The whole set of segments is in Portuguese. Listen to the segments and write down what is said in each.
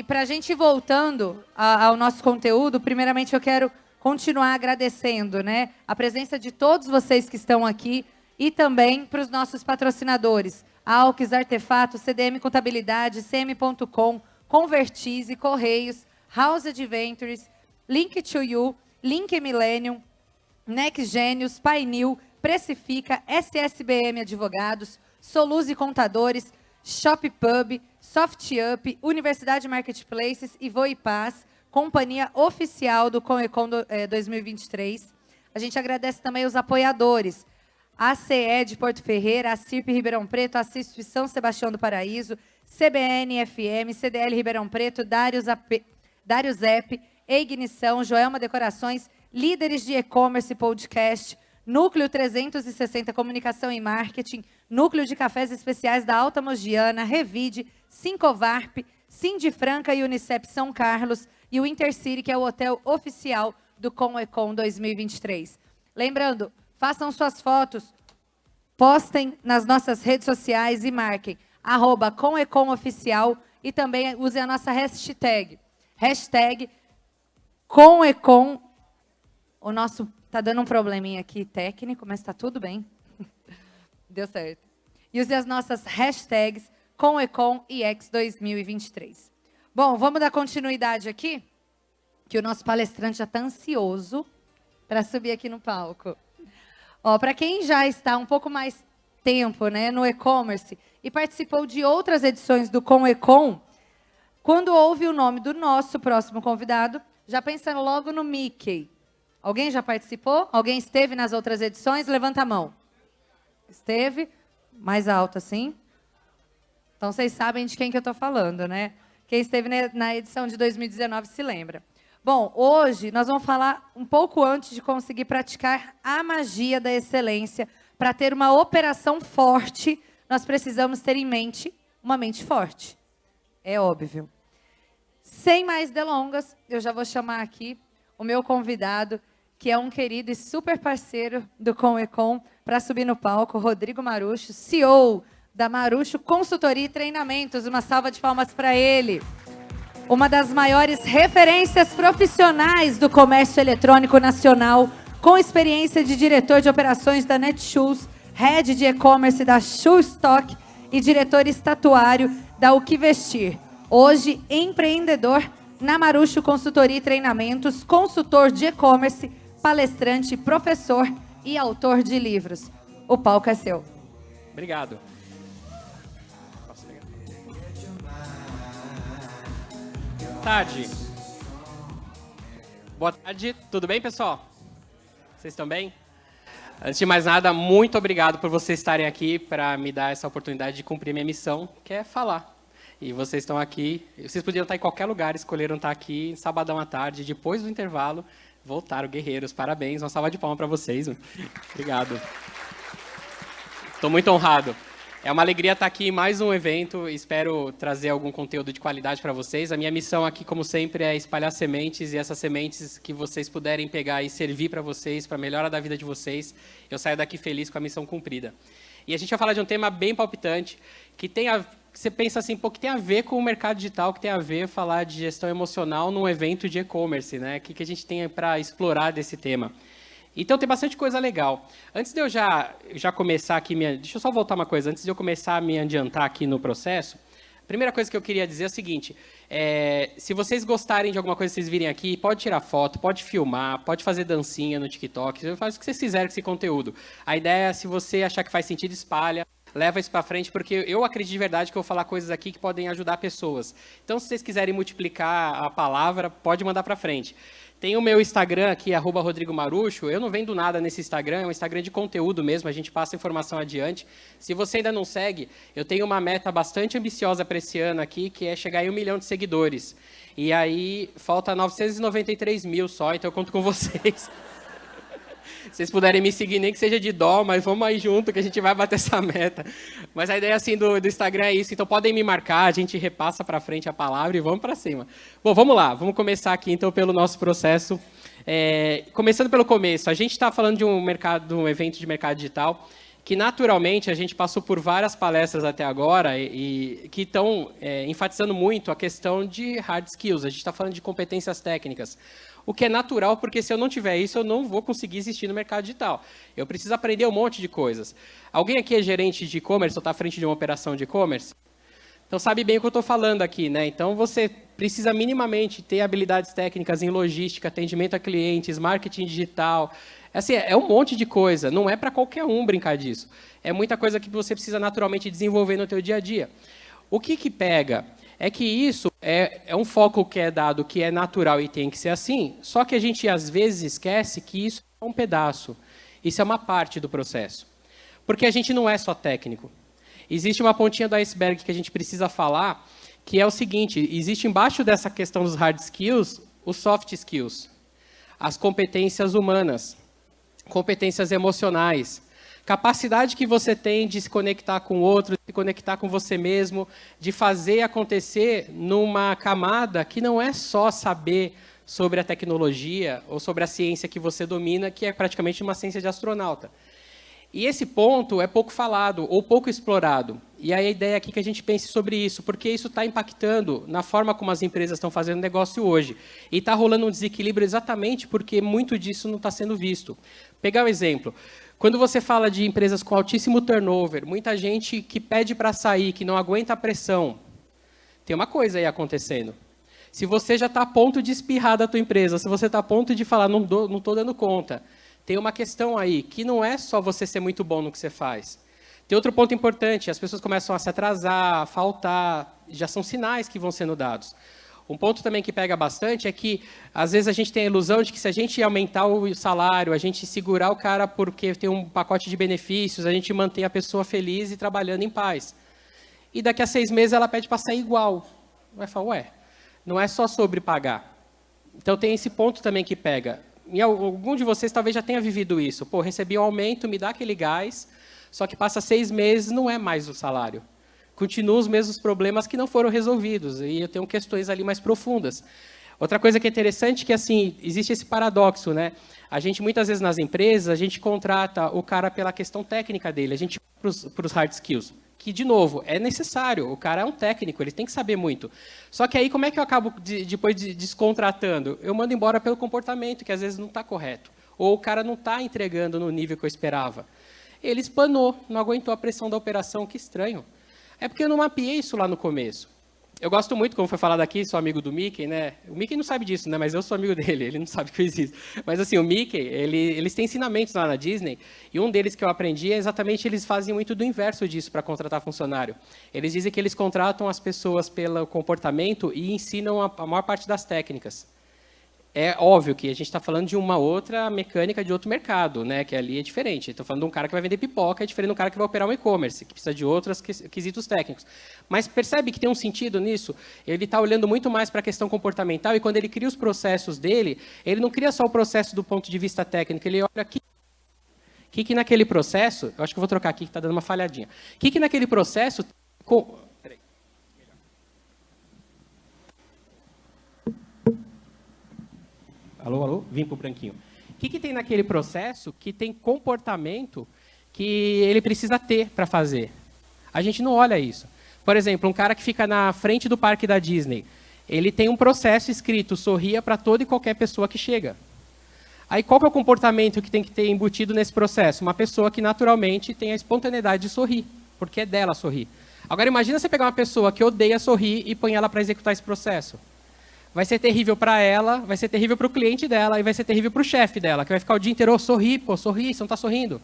para a gente ir voltando ao nosso conteúdo, primeiramente eu quero continuar agradecendo, né, a presença de todos vocês que estão aqui e também para os nossos patrocinadores, Alques, Artefato, CDM Contabilidade, CM.com, Convertise, Correios, House Adventures, Link2You, Link Millennium, Next Gênios, Painil, Precifica, SSBM Advogados, Soluse Contadores, Shop Pub, SoftUp, Universidade Marketplaces e Voipaz, companhia oficial do Conecon 2023. A gente agradece também os apoiadores, a ACE de Porto Ferreira, a CIRP Ribeirão Preto, a CISP São Sebastião do Paraíso, CBN FM, CDL Ribeirão Preto, Darius App, Ignição, Joelma Decorações, Líderes de E-Commerce Podcast, Núcleo 360 Comunicação e Marketing, Núcleo de Cafés Especiais da Alta Mogiana, Revide, Sincovarp, Cindy Franca e Unicep São Carlos e o Intercity, que é o hotel oficial do Conecon 2023. Lembrando, façam suas fotos, postem nas nossas redes sociais e marquem @ConecomOficial e também usem a nossa hashtag Conecon. O nosso tá dando um probleminha aqui técnico, mas está tudo bem. Deu certo. E use as nossas hashtags Conecon e X 2023. Bom, vamos dar continuidade aqui, que o nosso palestrante já está ansioso para subir aqui no palco. Ó, para quem já está um pouco mais tempo, né, no e-commerce e participou de outras edições do Conecon, quando ouve o nome do nosso próximo convidado, já pensa logo no Mickey. Alguém já participou? Alguém esteve nas outras edições? Levanta a mão. Esteve? Mais alto assim. Então, vocês sabem de quem que eu estou falando, né? Quem esteve na edição de 2019 se lembra. Bom, hoje nós vamos falar um pouco antes de conseguir praticar a magia da excelência. Para ter uma operação forte, nós precisamos ter em mente uma mente forte. É óbvio. Sem mais delongas, eu já vou chamar aqui o meu convidado, que é um querido e super parceiro do Conecon, para subir no palco, Rodrigo Marucho, CEO da Marucho Consultoria e Treinamentos. Uma salva de palmas para ele. Uma das maiores referências profissionais do comércio eletrônico nacional, com experiência de diretor de operações da Netshoes, head de e-commerce da Shoestock e diretor estatuário da O Que Vestir. Hoje, empreendedor na Marucho Consultoria e Treinamentos, consultor de e-commerce, palestrante, professor e autor de livros. O palco é seu. Obrigado. Posso pegar? Tarde. Boa tarde, tudo bem, pessoal? Vocês estão bem? Antes de mais nada, muito obrigado por vocês estarem aqui para me dar essa oportunidade de cumprir minha missão, que é falar. E vocês estão aqui, vocês podiam estar em qualquer lugar, escolheram estar aqui, sabadão à tarde, depois do intervalo, voltaram, guerreiros, parabéns, uma salva de palmas para vocês. Obrigado. Estou muito honrado. É uma alegria estar aqui em mais um evento, espero trazer algum conteúdo de qualidade para vocês. A minha missão aqui, como sempre, é espalhar sementes, e essas sementes que vocês puderem pegar e servir para vocês, para a melhora da vida de vocês, eu saio daqui feliz com a missão cumprida. E a gente vai falar de um tema bem palpitante, que você pensa assim, pô, que tem a ver com o mercado digital, que tem a ver falar de gestão emocional num evento de e-commerce, né? O que a gente tem para explorar desse tema? Então, tem bastante coisa legal. Antes de eu já começar aqui, deixa eu só voltar uma coisa, antes de eu começar a me adiantar aqui no processo, a primeira coisa que eu queria dizer é o seguinte, se vocês gostarem de alguma coisa que vocês virem aqui, pode tirar foto, pode filmar, pode fazer dancinha no TikTok, faz o que vocês quiserem com esse conteúdo. A ideia é, se você achar que faz sentido, espalha, leva isso para frente, porque eu acredito de verdade que eu vou falar coisas aqui que podem ajudar pessoas. Então, se vocês quiserem multiplicar a palavra, pode mandar para frente. Tem o meu Instagram aqui, @Rodrigo Marucho. Eu não vendo nada nesse Instagram, é um Instagram de conteúdo mesmo, a gente passa informação adiante. Se você ainda não segue, eu tenho uma meta bastante ambiciosa para esse ano aqui, que é chegar em 1 milhão de seguidores. E aí, falta 993 mil só, então eu conto com vocês. Se vocês puderem me seguir, nem que seja de dó, mas vamos aí junto que a gente vai bater essa meta. Mas a ideia assim do Instagram é isso, então podem me marcar, a gente repassa para frente a palavra e vamos para cima. Bom, vamos lá, vamos começar aqui então pelo nosso processo. Começando pelo começo, a gente está falando de um evento de mercado digital que naturalmente a gente passou por várias palestras até agora e que estão enfatizando muito a questão de hard skills. A gente está falando de competências técnicas. O que é natural, porque se eu não tiver isso, eu não vou conseguir existir no mercado digital. Eu preciso aprender um monte de coisas. Alguém aqui é gerente de e-commerce ou está à frente de uma operação de e-commerce? Então, sabe bem o que eu estou falando aqui, né? Então, você precisa minimamente ter habilidades técnicas em logística, atendimento a clientes, marketing digital. Assim, é um monte de coisa. Não é para qualquer um brincar disso. É muita coisa que você precisa naturalmente desenvolver no teu dia a dia. O que pega é que isso é um foco que é dado, que é natural e tem que ser assim, só que a gente, às vezes, esquece que isso é um pedaço. Isso é uma parte do processo. Porque a gente não é só técnico. Existe uma pontinha do iceberg que a gente precisa falar, que é o seguinte, existe embaixo dessa questão dos hard skills, os soft skills, as competências humanas, competências emocionais, capacidade que você tem de se conectar com o outro, de se conectar com você mesmo, de fazer acontecer numa camada que não é só saber sobre a tecnologia ou sobre a ciência que você domina, que é praticamente uma ciência de astronauta. E esse ponto é pouco falado ou pouco explorado. E aí a ideia aqui é que a gente pense sobre isso, porque isso está impactando na forma como as empresas estão fazendo negócio hoje. E está rolando um desequilíbrio exatamente porque muito disso não está sendo visto. Pegar um exemplo. Quando você fala de empresas com altíssimo turnover, muita gente que pede para sair, que não aguenta a pressão, tem uma coisa aí acontecendo. Se você já está a ponto de espirrar da tua empresa, se você está a ponto de falar, não estou dando conta, tem uma questão aí, que não é só você ser muito bom no que você faz. Tem outro ponto importante, as pessoas começam a se atrasar, a faltar, já são sinais que vão sendo dados. Um ponto também que pega bastante é que, às vezes, a gente tem a ilusão de que se a gente aumentar o salário, a gente segurar o cara porque tem um pacote de benefícios, a gente mantém a pessoa feliz e trabalhando em paz. E daqui a 6 meses ela pede para sair igual. Vai falar, ué, não é só sobre pagar. Então tem esse ponto também que pega. E algum de vocês talvez já tenha vivido isso. Pô, recebi um aumento, me dá aquele gás, só que passa 6 meses, não é mais o salário. Continuam os mesmos problemas que não foram resolvidos. E eu tenho questões ali mais profundas. Outra coisa que é interessante é que, assim, existe esse paradoxo, né? A gente, muitas vezes, nas empresas, a gente contrata o cara pela questão técnica dele, a gente para os hard skills, que, de novo, é necessário. O cara é um técnico, ele tem que saber muito. Só que aí, como é que eu acabo, depois descontratando? Eu mando embora pelo comportamento, que às vezes não está correto. Ou o cara não está entregando no nível que eu esperava. Ele espanou, não aguentou a pressão da operação, que estranho. É porque eu não mapeei isso lá no começo. Eu gosto muito, como foi falado aqui, sou amigo do Mickey, né? O Mickey não sabe disso, né? Mas eu sou amigo dele, ele não sabe que eu existo. Mas assim, o Mickey, eles têm ensinamentos lá na Disney, e um deles que eu aprendi é exatamente, eles fazem muito do inverso disso para contratar funcionário. Eles dizem que eles contratam as pessoas pelo comportamento e ensinam a maior parte das técnicas. É óbvio que a gente está falando de uma outra mecânica de outro mercado, né? Que ali é diferente. Estou falando de um cara que vai vender pipoca, é diferente de um cara que vai operar um e-commerce, que precisa de outros quesitos técnicos. Mas percebe que tem um sentido nisso? Ele está olhando muito mais para a questão comportamental e quando ele cria os processos dele, ele não cria só o processo do ponto de vista técnico, ele olha aqui. Que naquele processo, eu acho que eu vou trocar aqui, que está dando uma falhadinha. Que naquele processo... Alô, alô? Vim para o branquinho. O que tem naquele processo que tem comportamento que ele precisa ter para fazer? A gente não olha isso. Por exemplo, um cara que fica na frente do parque da Disney, ele tem um processo escrito, sorria para toda e qualquer pessoa que chega. Aí qual que é o comportamento que tem que ter embutido nesse processo? Uma pessoa que naturalmente tem a espontaneidade de sorrir, porque é dela sorrir. Agora imagina você pegar uma pessoa que odeia sorrir e põe ela para executar esse processo. Vai ser terrível para ela, vai ser terrível para o cliente dela e vai ser terrível para o chefe dela, que vai ficar o dia inteiro, oh, sorri, pô, sorri, você não está sorrindo.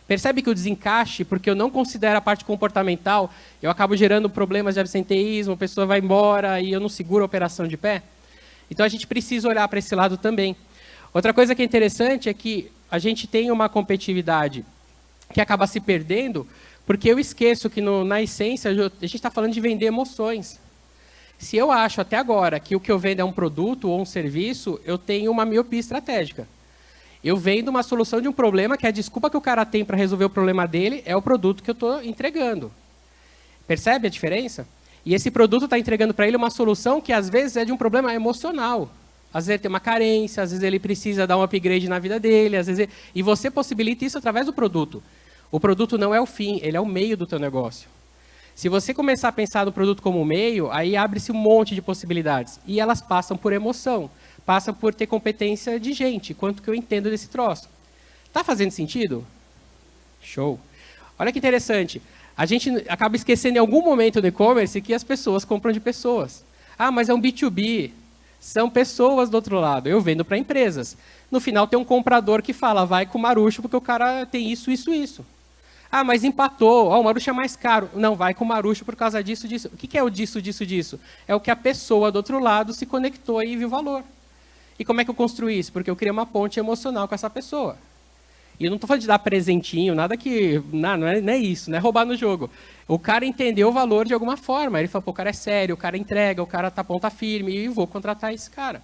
Percebe que o desencaixe, porque eu não considero a parte comportamental, eu acabo gerando problemas de absenteísmo, a pessoa vai embora e eu não seguro a operação de pé? Então a gente precisa olhar para esse lado também. Outra coisa que é interessante é que a gente tem uma competitividade que acaba se perdendo, porque eu esqueço que na essência a gente está falando de vender emoções. Se eu acho até agora que o que eu vendo é um produto ou um serviço, eu tenho uma miopia estratégica. Eu vendo uma solução de um problema que a desculpa que o cara tem para resolver o problema dele é o produto que eu estou entregando. Percebe a diferença? E esse produto está entregando para ele uma solução que às vezes é de um problema emocional. Às vezes ele tem uma carência, às vezes ele precisa dar um upgrade na vida dele, às vezes e você possibilita isso através do produto. O produto não é o fim, ele é o meio do teu negócio. Se você começar a pensar no produto como meio, aí abre-se um monte de possibilidades. E elas passam por emoção, passam por ter competência de gente, quanto que eu entendo desse troço. Tá fazendo sentido? Show. Olha que interessante. A gente acaba esquecendo em algum momento no e-commerce que as pessoas compram de pessoas. Ah, mas é um B2B. São pessoas do outro lado. Eu vendo para empresas. No final tem um comprador que fala, vai com o Marucho porque o cara tem isso, isso, isso. Ah, mas empatou. Oh, o Marucho é mais caro. Não, vai com o Marucho por causa disso, disso. O que é o disso, disso, disso? É o que a pessoa do outro lado se conectou e viu valor. E como é que eu construí isso? Porque eu criei uma ponte emocional com essa pessoa. E eu não estou falando de dar presentinho, nada que... Não é isso, não é roubar no jogo. O cara entendeu o valor de alguma forma. Ele falou, pô, o cara é sério, o cara entrega, o cara tá ponta firme e vou contratar esse cara.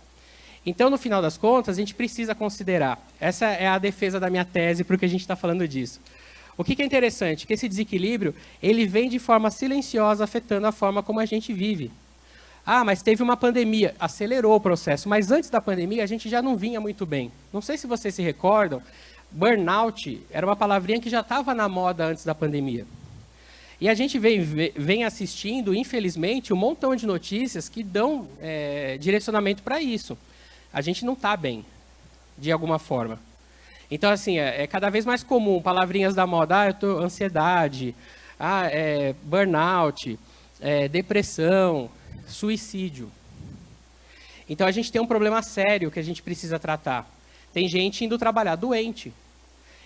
Então, no final das contas, a gente precisa considerar. Essa é a defesa da minha tese porque a gente está falando disso. O que é interessante? Que esse desequilíbrio, ele vem de forma silenciosa, afetando a forma como a gente vive. Ah, mas teve uma pandemia, acelerou o processo. Mas antes da pandemia, a gente já não vinha muito bem. Não sei se vocês se recordam, burnout era uma palavrinha que já estava na moda antes da pandemia. E a gente vem assistindo, infelizmente, um montão de notícias que dão direcionamento para isso. A gente não está bem, de alguma forma. Então, assim, é cada vez mais comum, palavrinhas da moda, ansiedade, burnout, depressão, suicídio. Então, a gente tem um problema sério que a gente precisa tratar. Tem gente indo trabalhar doente.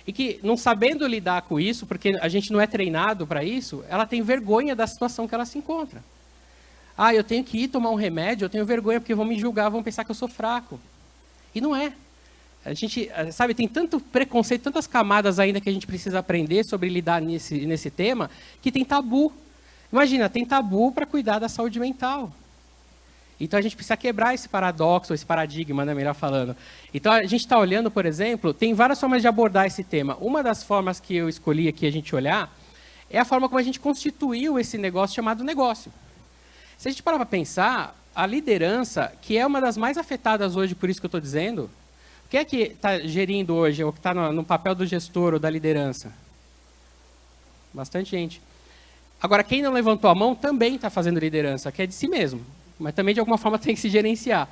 E que, não sabendo lidar com isso, porque a gente não é treinado para isso, ela tem vergonha da situação que ela se encontra. Ah, eu tenho que ir tomar um remédio, eu tenho vergonha porque vão me julgar, vão pensar que eu sou fraco. E não é. A gente, sabe, tem tanto preconceito, tantas camadas ainda que a gente precisa aprender sobre lidar nesse tema, que tem tabu. Imagina, tem tabu para cuidar da saúde mental. Então, a gente precisa quebrar esse paradoxo, esse paradigma, né, melhor falando. Então, a gente está olhando, por exemplo, tem várias formas de abordar esse tema. Uma das formas que eu escolhi aqui a gente olhar é a forma como a gente constituiu esse negócio chamado negócio. Se a gente parar para pensar, a liderança, que é uma das mais afetadas hoje, por isso que eu estou dizendo, quem é que está gerindo hoje, ou que está no papel do gestor ou da liderança? Bastante gente. Agora, quem não levantou a mão também está fazendo liderança, que é de si mesmo. Mas também, de alguma forma, tem que se gerenciar.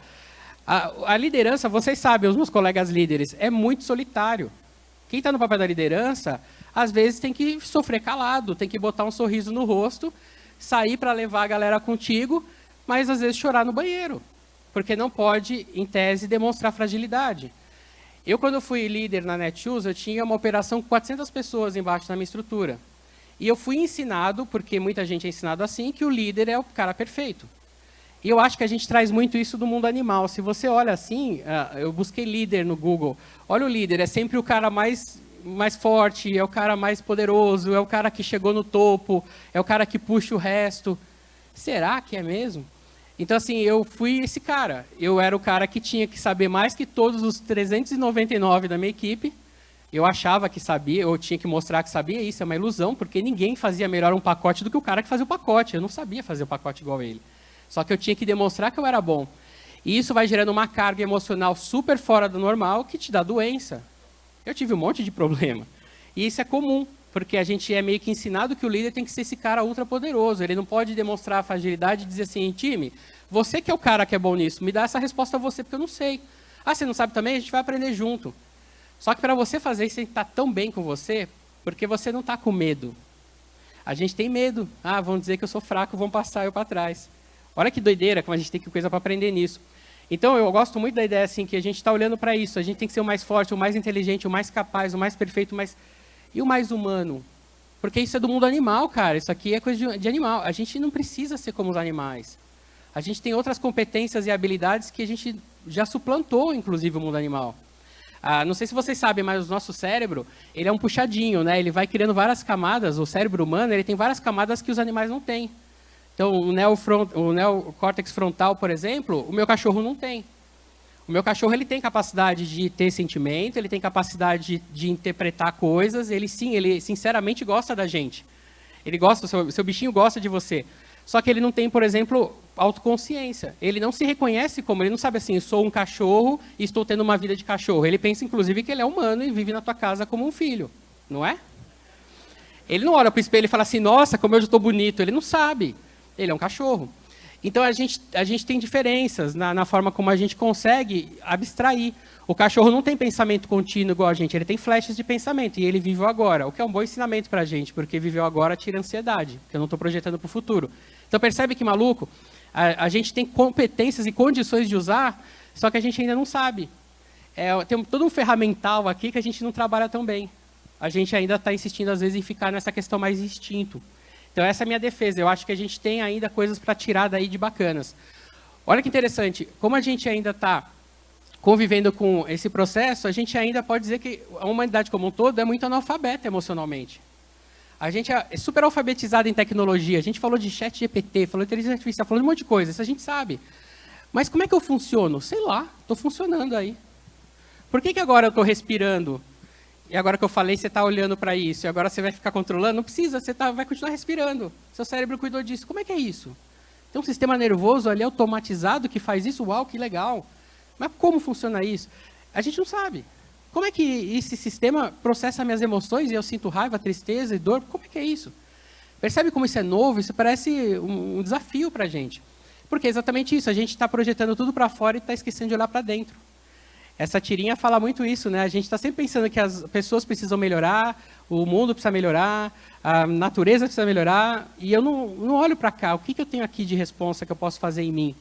A liderança, vocês sabem, os meus colegas líderes, é muito solitário. Quem está no papel da liderança, às vezes tem que sofrer calado, tem que botar um sorriso no rosto, sair para levar a galera contigo, mas às vezes chorar no banheiro, porque não pode, em tese, demonstrar fragilidade. Eu, quando fui líder na Netshoes, eu tinha uma operação com 400 pessoas embaixo da minha estrutura. E eu fui ensinado, porque muita gente é ensinado assim, que o líder é o cara perfeito. E eu acho que a gente traz muito isso do mundo animal. Se você olha assim, eu busquei líder no Google. Olha o líder, é sempre o cara mais forte, é o cara mais poderoso, é o cara que chegou no topo, é o cara que puxa o resto. Será que é mesmo? Então, assim, eu fui esse cara. Eu era o cara que tinha que saber mais que todos os 399 da minha equipe. Eu achava que sabia, eu tinha que mostrar que sabia. Isso é uma ilusão, porque ninguém fazia melhor um pacote do que o cara que fazia o pacote. Eu não sabia fazer o pacote igual a ele. Só que eu tinha que demonstrar que eu era bom. E isso vai gerando uma carga emocional super fora do normal que te dá doença. Eu tive um monte de problema. E isso é comum, porque a gente é meio que ensinado que o líder tem que ser esse cara ultra poderoso. Ele não pode demonstrar a fragilidade e dizer assim, time, você que é o cara que é bom nisso, me dá essa resposta a você, porque eu não sei. Ah, você não sabe também? A gente vai aprender junto. Só que para você fazer isso, tem que estar tão bem com você, porque você não está com medo. A gente tem medo. Ah, vão dizer que eu sou fraco, vão passar eu para trás. Olha que doideira, como a gente tem coisa para aprender nisso. Então, eu gosto muito da ideia assim, que a gente está olhando para isso. A gente tem que ser o mais forte, o mais inteligente, o mais capaz, o mais perfeito, e o mais humano. Porque isso é do mundo animal, cara. Isso aqui é coisa de animal. A gente não precisa ser como os animais. A gente tem outras competências e habilidades que a gente já suplantou, inclusive, o mundo animal. Não sei se vocês sabem, mas o nosso cérebro, ele é um puxadinho, né? Ele vai criando várias camadas. O cérebro humano, ele tem várias camadas que os animais não têm. Então, o neocórtex frontal, por exemplo, o meu cachorro não tem. O meu cachorro ele tem capacidade de ter sentimento, ele tem capacidade de interpretar coisas, ele sinceramente gosta da gente. Ele gosta, o seu bichinho gosta de você. Só que ele não tem, por exemplo, autoconsciência. Ele não se reconhece como, ele não sabe assim, eu sou um cachorro e estou tendo uma vida de cachorro. Ele pensa, inclusive, que ele é humano e vive na tua casa como um filho, não é? Ele não olha para o espelho e fala assim, nossa, como eu já estou bonito. Ele não sabe. Ele é um cachorro. Então, a gente tem diferenças na forma como a gente consegue abstrair. O cachorro não tem pensamento contínuo igual a gente, ele tem flashes de pensamento, e ele vive o agora, o que é um bom ensinamento para a gente, porque viver o agora tira ansiedade, porque eu não estou projetando para o futuro. Então, percebe que maluco? A gente tem competências e condições de usar, só que a gente ainda não sabe. Tem todo um ferramental aqui que a gente não trabalha tão bem. A gente ainda está insistindo, às vezes, em ficar nessa questão mais instinto. Então, essa é a minha defesa. Eu acho que a gente tem ainda coisas para tirar daí de bacanas. Olha que interessante, como a gente ainda está convivendo com esse processo, a gente ainda pode dizer que a humanidade como um todo é muito analfabeta emocionalmente. A gente é super alfabetizado em tecnologia. A gente falou de chat GPT, falou de inteligência artificial, falou de um monte de coisa, isso a gente sabe. Mas como é que eu funciono? Sei lá, estou funcionando aí. Por que agora eu estou respirando? E agora que eu falei, você está olhando para isso, e agora você vai ficar controlando? Não precisa, você vai continuar respirando. Seu cérebro cuidou disso. Como é que é isso? Tem um sistema nervoso ali automatizado que faz isso? Uau, que legal. Mas como funciona isso? A gente não sabe. Como é que esse sistema processa minhas emoções e eu sinto raiva, tristeza e dor? Como é que é isso? Percebe como isso é novo? Isso parece um desafio para a gente. Porque é exatamente isso. A gente está projetando tudo para fora e está esquecendo de olhar para dentro. Essa tirinha fala muito isso, né? A gente está sempre pensando que as pessoas precisam melhorar, o mundo precisa melhorar, a natureza precisa melhorar, e eu não olho para cá. O que eu tenho aqui de responsa que eu posso fazer em mim?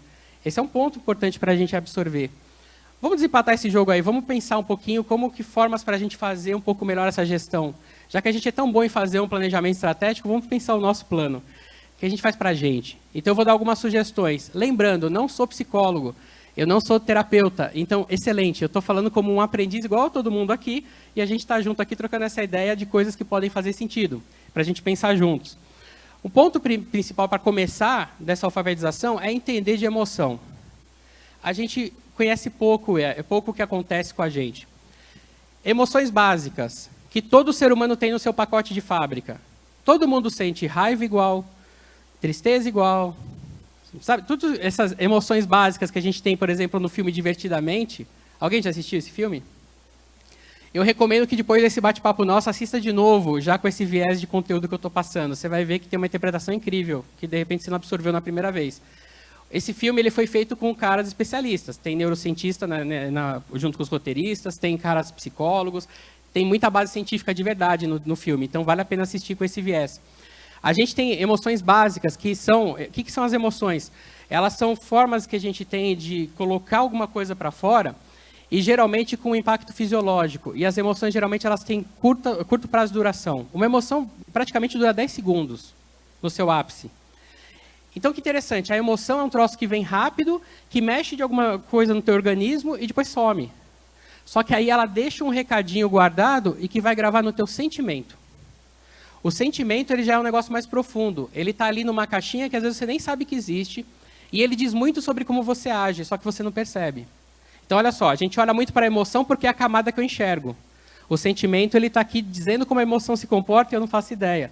Esse é um ponto importante para a gente absorver. Vamos desempatar esse jogo aí, vamos pensar um pouquinho como que formas para a gente fazer um pouco melhor essa gestão. Já que a gente é tão bom em fazer um planejamento estratégico, vamos pensar o nosso plano. O que a gente faz para a gente? Então, eu vou dar algumas sugestões. Lembrando, não sou psicólogo, eu não sou terapeuta. Então, excelente, eu estou falando como um aprendiz igual a todo mundo aqui, e a gente está junto aqui trocando essa ideia de coisas que podem fazer sentido, para a gente pensar juntos. O ponto principal para começar dessa alfabetização é entender de emoção. A gente conhece pouco, é pouco o que acontece com a gente. Emoções básicas, que todo ser humano tem no seu pacote de fábrica. Todo mundo sente raiva igual, tristeza igual, sabe? Todas essas emoções básicas que a gente tem, por exemplo, no filme Divertidamente. Alguém já assistiu esse filme? Eu recomendo que depois desse bate-papo nosso, assista de novo, já com esse viés de conteúdo que eu estou passando. Você vai ver que tem uma interpretação incrível, que de repente você não absorveu na primeira vez. Esse filme ele foi feito com caras especialistas. Tem neurocientista junto com os roteiristas, tem caras psicólogos, tem muita base científica de verdade no filme. Então, vale a pena assistir com esse viés. A gente tem emoções básicas, que são... O que são as emoções? Elas são formas que a gente tem de colocar alguma coisa para fora e, geralmente, com um impacto fisiológico. E as emoções, geralmente, elas têm curto prazo de duração. Uma emoção praticamente dura 10 segundos no seu ápice. Então, que interessante, a emoção é um troço que vem rápido, que mexe de alguma coisa no teu organismo e depois some. Só que aí ela deixa um recadinho guardado e que vai gravar no teu sentimento. O sentimento ele já é um negócio mais profundo. Ele está ali numa caixinha que às vezes você nem sabe que existe, e ele diz muito sobre como você age, só que você não percebe. Então, olha só, a gente olha muito para a emoção porque é a camada que eu enxergo. O sentimento ele está aqui dizendo como a emoção se comporta e eu não faço ideia.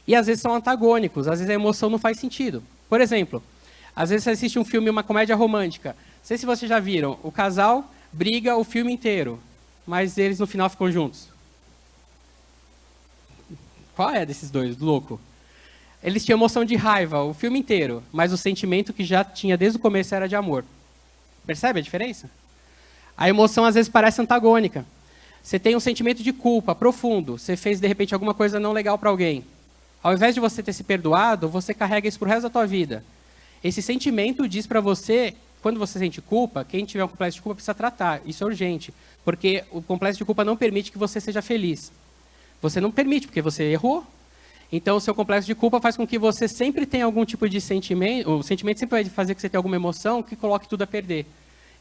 E às vezes são antagônicos, às vezes a emoção não faz sentido. Por exemplo, às vezes você assiste um filme, uma comédia romântica. Não sei se vocês já viram. O casal briga o filme inteiro, mas eles no final ficam juntos. Qual é desses dois, louco? Eles tinham emoção de raiva o filme inteiro, mas o sentimento que já tinha desde o começo era de amor. Percebe a diferença? A emoção às vezes parece antagônica. Você tem um sentimento de culpa profundo. Você fez, de repente, alguma coisa não legal para alguém. Ao invés de você ter se perdoado, você carrega isso para o resto da tua vida. Esse sentimento diz para você, quando você sente culpa, quem tiver um complexo de culpa precisa tratar. Isso é urgente, porque o complexo de culpa não permite que você seja feliz. Você não permite, porque você errou. Então, o seu complexo de culpa faz com que você sempre tenha algum tipo de sentimento, o sentimento sempre vai fazer que você tenha alguma emoção que coloque tudo a perder.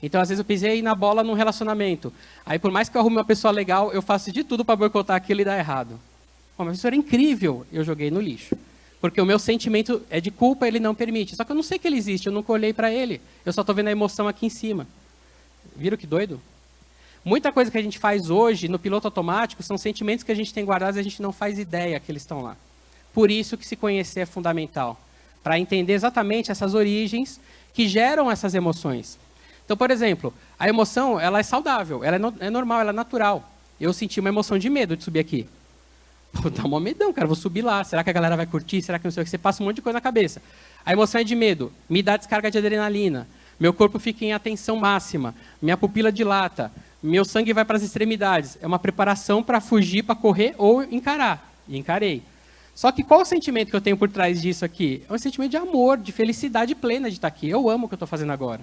Então, às vezes, eu pisei na bola num relacionamento. Aí, por mais que eu arrume uma pessoa legal, eu faço de tudo para boicotar aquilo e dar errado. Oh, mas isso era incrível, eu joguei no lixo. Porque o meu sentimento é de culpa, ele não permite. Só que eu não sei que ele existe, eu nunca olhei para ele. Eu só estou vendo a emoção aqui em cima. Viram que doido? Muita coisa que a gente faz hoje no piloto automático são sentimentos que a gente tem guardados e a gente não faz ideia que eles estão lá. Por isso que se conhecer é fundamental. Para entender exatamente essas origens que geram essas emoções. Então, por exemplo, a emoção ela é saudável, ela é normal, ela é natural. Eu senti uma emoção de medo de subir aqui. Pô, dá um medão, cara, vou subir lá. Será que a galera vai curtir? Será que não sei o que? Você passa um monte de coisa na cabeça. A emoção é de medo, me dá descarga de adrenalina. Meu corpo fica em atenção máxima. Minha pupila dilata. Meu sangue vai para as extremidades. É uma preparação para fugir, para correr ou encarar. E encarei. Só que qual o sentimento que eu tenho por trás disso aqui? É um sentimento de amor, de felicidade plena de estar aqui. Eu amo o que eu estou fazendo agora.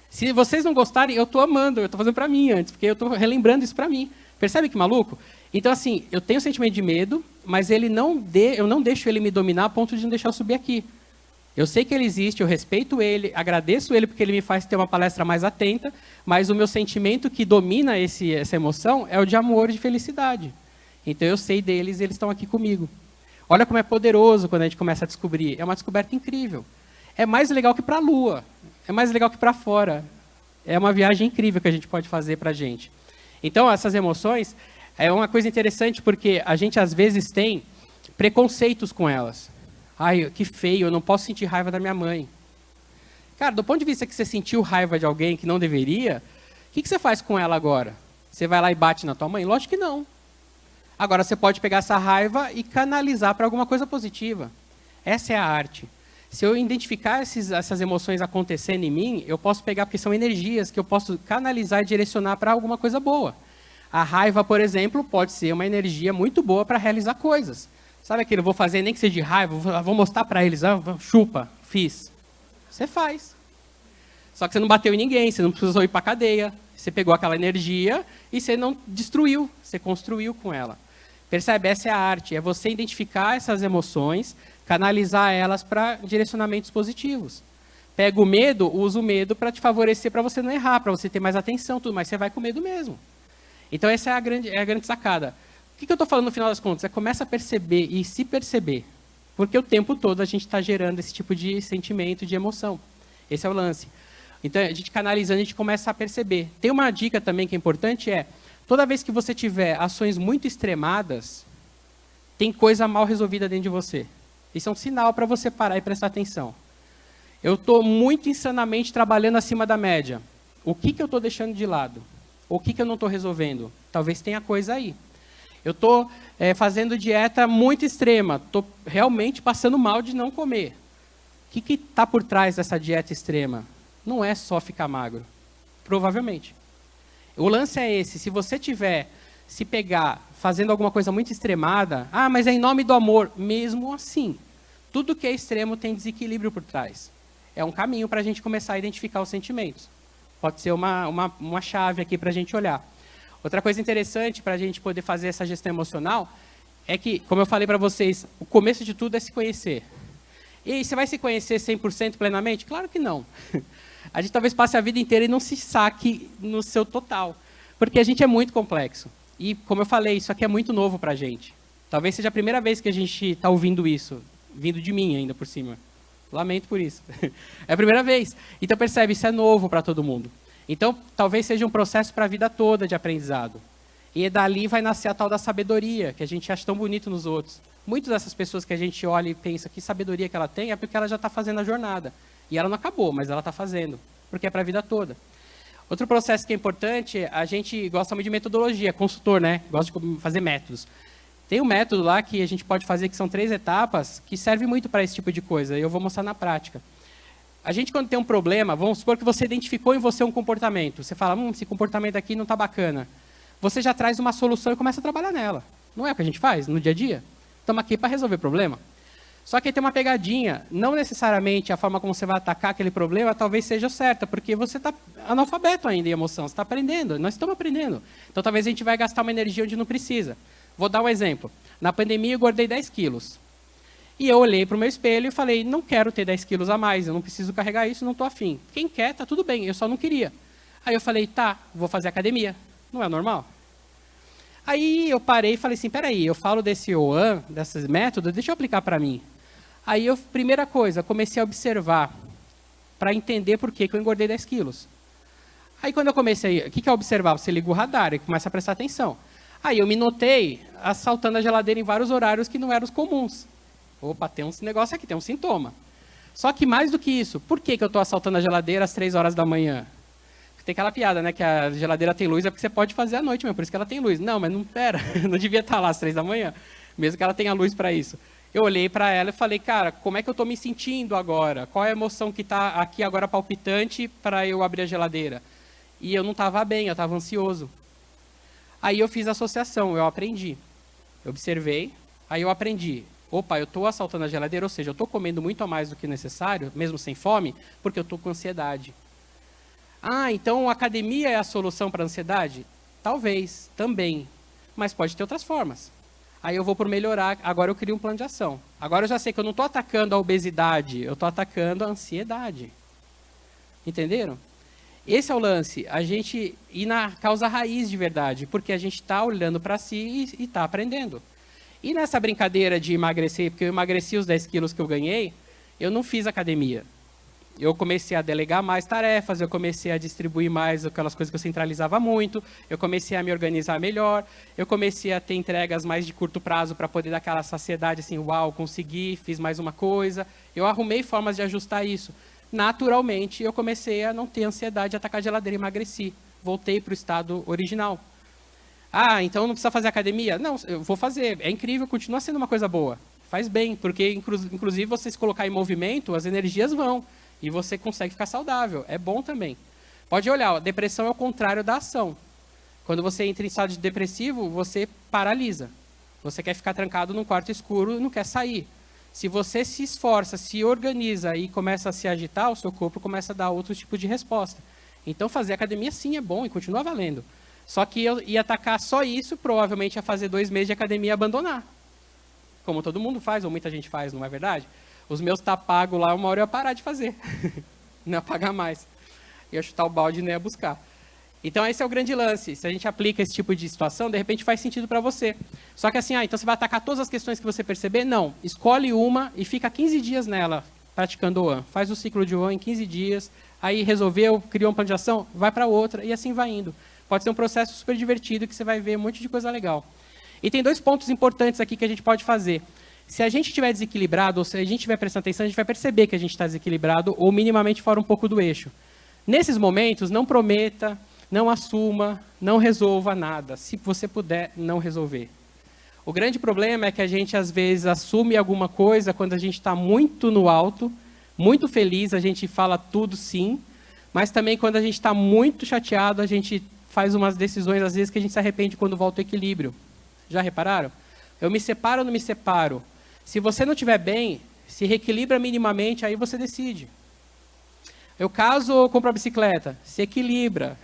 Se vocês não gostarem, eu estou amando. Eu estou fazendo para mim antes, porque eu estou relembrando isso para mim. Percebe que maluco? Então, assim, eu tenho um sentimento de medo, mas eu não deixo ele me dominar a ponto de não deixar eu subir aqui. Eu sei que ele existe, eu respeito ele, agradeço ele porque ele me faz ter uma palestra mais atenta, mas o meu sentimento que domina essa emoção é o de amor e de felicidade. Então eu sei deles e eles estão aqui comigo. Olha como é poderoso quando a gente começa a descobrir. É uma descoberta incrível. É mais legal que para a Lua. É mais legal que para fora. É uma viagem incrível que a gente pode fazer para a gente. Então, essas emoções é uma coisa interessante porque a gente, às vezes, tem preconceitos com elas. Ai, que feio, eu não posso sentir raiva da minha mãe. Cara, do ponto de vista que você sentiu raiva de alguém que não deveria, o que você faz com ela agora? Você vai lá e bate na tua mãe? Lógico que não. Agora, você pode pegar essa raiva e canalizar para alguma coisa positiva. Essa é a arte. Se eu identificar essas emoções acontecendo em mim, eu posso pegar, porque são energias que eu posso canalizar e direcionar para alguma coisa boa. A raiva, por exemplo, pode ser uma energia muito boa para realizar coisas. Sabe aquilo, vou fazer nem que seja de raiva, vou mostrar para eles, chupa, fiz. Você faz. Só que você não bateu em ninguém, você não precisou ir para a cadeia. Você pegou aquela energia e você não destruiu, você construiu com ela. Percebe? Essa é a arte, é você identificar essas emoções, canalizar elas para direcionamentos positivos. Pega o medo, usa o medo para te favorecer, para você não errar, para você ter mais atenção, tudo, mas você vai com medo mesmo. Então essa é a grande sacada. O que eu estou falando no final das contas? É começa a perceber e se perceber. Porque o tempo todo a gente está gerando esse tipo de sentimento, de emoção. Esse é o lance. Então, a gente canalizando, a gente começa a perceber. Tem uma dica também que é importante, toda vez que você tiver ações muito extremadas, tem coisa mal resolvida dentro de você. Isso é um sinal para você parar e prestar atenção. Eu estou muito insanamente trabalhando acima da média. O que eu estou deixando de lado? O que eu não estou resolvendo? Talvez tenha coisa aí. Eu estou fazendo dieta muito extrema. Estou realmente passando mal de não comer. O que está por trás dessa dieta extrema? Não é só ficar magro. Provavelmente. O lance é esse. Se você se pegar fazendo alguma coisa muito extremada, mas é em nome do amor. Mesmo assim, tudo que é extremo tem desequilíbrio por trás. É um caminho para a gente começar a identificar os sentimentos. Pode ser uma chave aqui para a gente olhar. Outra coisa interessante para a gente poder fazer essa gestão emocional é que, como eu falei para vocês, o começo de tudo é se conhecer. E aí, você vai se conhecer 100% plenamente? Claro que não. A gente talvez passe a vida inteira e não se saque no seu total. Porque a gente é muito complexo. E, como eu falei, isso aqui é muito novo para a gente. Talvez seja a primeira vez que a gente está ouvindo isso. Vindo de mim ainda por cima. Lamento por isso. É a primeira vez. Então, percebe, isso é novo para todo mundo. Então, talvez seja um processo para a vida toda de aprendizado. E dali vai nascer a tal da sabedoria, que a gente acha tão bonito nos outros. Muitas dessas pessoas que a gente olha e pensa que sabedoria que ela tem é porque ela já está fazendo a jornada. E ela não acabou, mas ela está fazendo, porque é para a vida toda. Outro processo que é importante, a gente gosta muito de metodologia, consultor, né? Gosta de fazer métodos. Tem um método lá que a gente pode fazer, que são 3 etapas, que serve muito para esse tipo de coisa, e eu vou mostrar na prática. A gente, quando tem um problema, vamos supor que você identificou em você um comportamento. Você fala, esse comportamento aqui não está bacana. Você já traz uma solução e começa a trabalhar nela. Não é o que a gente faz no dia a dia? Estamos aqui para resolver problema. Só que aí tem uma pegadinha. Não necessariamente a forma como você vai atacar aquele problema talvez seja certa, porque você está analfabeto ainda em emoção. Você está aprendendo, nós estamos aprendendo. Então, talvez a gente vai gastar uma energia onde não precisa. Vou dar um exemplo. Na pandemia, eu engordei 10 quilos. E eu olhei para o meu espelho e falei, não quero ter 10 quilos a mais, eu não preciso carregar isso, não estou afim. Quem quer, está tudo bem, eu só não queria. Aí eu falei, vou fazer academia. Não é normal? Aí eu parei e falei assim, peraí, eu falo desse OAN, desses métodos, deixa eu aplicar para mim. Aí primeira coisa, comecei a observar, para entender por que eu engordei 10 quilos. Aí quando eu comecei, o que é observar? Você liga o radar e começa a prestar atenção. Aí eu me notei assaltando a geladeira em vários horários que não eram os comuns. Opa, tem um negócio aqui, tem um sintoma. Só que mais do que isso, por que eu estou assaltando a geladeira às 3 horas da manhã? Tem aquela piada, né, que a geladeira tem luz, é porque você pode fazer à noite mesmo, por isso que ela tem luz. Não, mas não, pera, não devia estar lá às 3 da manhã. mesmo que ela tenha luz para isso. Eu olhei para ela e falei, cara, como é que eu estou me sentindo agora? Qual é a emoção que está aqui agora palpitante para eu abrir a geladeira? E eu não estava bem, eu estava ansioso. Aí eu fiz a associação, eu aprendi. Eu observei, aí eu aprendi. Opa, eu estou assaltando a geladeira, ou seja, eu estou comendo muito a mais do que necessário, mesmo sem fome, porque eu estou com ansiedade. Ah, então a academia é a solução para a ansiedade? Talvez, também. Mas pode ter outras formas. Aí eu vou por melhorar, agora eu crio um plano de ação. Agora eu já sei que eu não estou atacando a obesidade, eu estou atacando a ansiedade. Entenderam? Esse é o lance, a gente ir na causa raiz de verdade, porque a gente está olhando para si e está aprendendo. E nessa brincadeira de emagrecer, porque eu emagreci os 10 quilos que eu ganhei, eu não fiz academia. Eu comecei a delegar mais tarefas, eu comecei a distribuir mais aquelas coisas que eu centralizava muito, eu comecei a me organizar melhor, eu comecei a ter entregas mais de curto prazo para poder dar aquela saciedade, assim, uau, consegui, fiz mais uma coisa. Eu arrumei formas de ajustar isso. Naturalmente, eu comecei a não ter ansiedade de atacar a geladeira e emagreci. Voltei para o estado original. Ah, então não precisa fazer academia? Não, eu vou fazer. É incrível, continua sendo uma coisa boa. Faz bem, porque inclusive você se colocar em movimento, as energias vão. E você consegue ficar saudável. É bom também. Pode olhar, ó, depressão é o contrário da ação. Quando você entra em estado de depressivo, você paralisa. Você quer ficar trancado num quarto escuro e não quer sair. Se você se esforça, se organiza e começa a se agitar, o seu corpo começa a dar outro tipo de resposta. Então fazer academia sim é bom e continua valendo. Só que eu ia atacar só isso, provavelmente ia fazer 2 meses de academia e abandonar. Como todo mundo faz, ou muita gente faz, não é verdade? Os meus tá pago lá, uma hora eu ia parar de fazer. Não ia pagar mais. Ia chutar o balde e não ia buscar. Então esse é o grande lance. Se a gente aplica esse tipo de situação, de repente faz sentido para você. Só que assim, então você vai atacar todas as questões que você perceber? Não. Escolhe uma e fica 15 dias nela, praticando o OAN. Faz o ciclo de OAN em 15 dias, aí resolveu, criou um plano de ação, vai para outra e assim vai indo. Pode ser um processo super divertido que você vai ver um monte de coisa legal. E tem 2 pontos importantes aqui que a gente pode fazer. Se a gente estiver desequilibrado, ou se a gente estiver prestando atenção, a gente vai perceber que a gente está desequilibrado ou minimamente fora um pouco do eixo. Nesses momentos, não prometa, não assuma, não resolva nada. Se você puder não resolver. O grande problema é que a gente, às vezes, assume alguma coisa quando a gente está muito no alto, muito feliz, a gente fala tudo sim, mas também quando a gente está muito chateado, a gente faz umas decisões, às vezes, que a gente se arrepende quando volta ao equilíbrio. Já repararam? Eu me separo ou não me separo? Se você não estiver bem, se reequilibra minimamente, aí você decide. Eu caso ou compro a bicicleta? Se equilibra.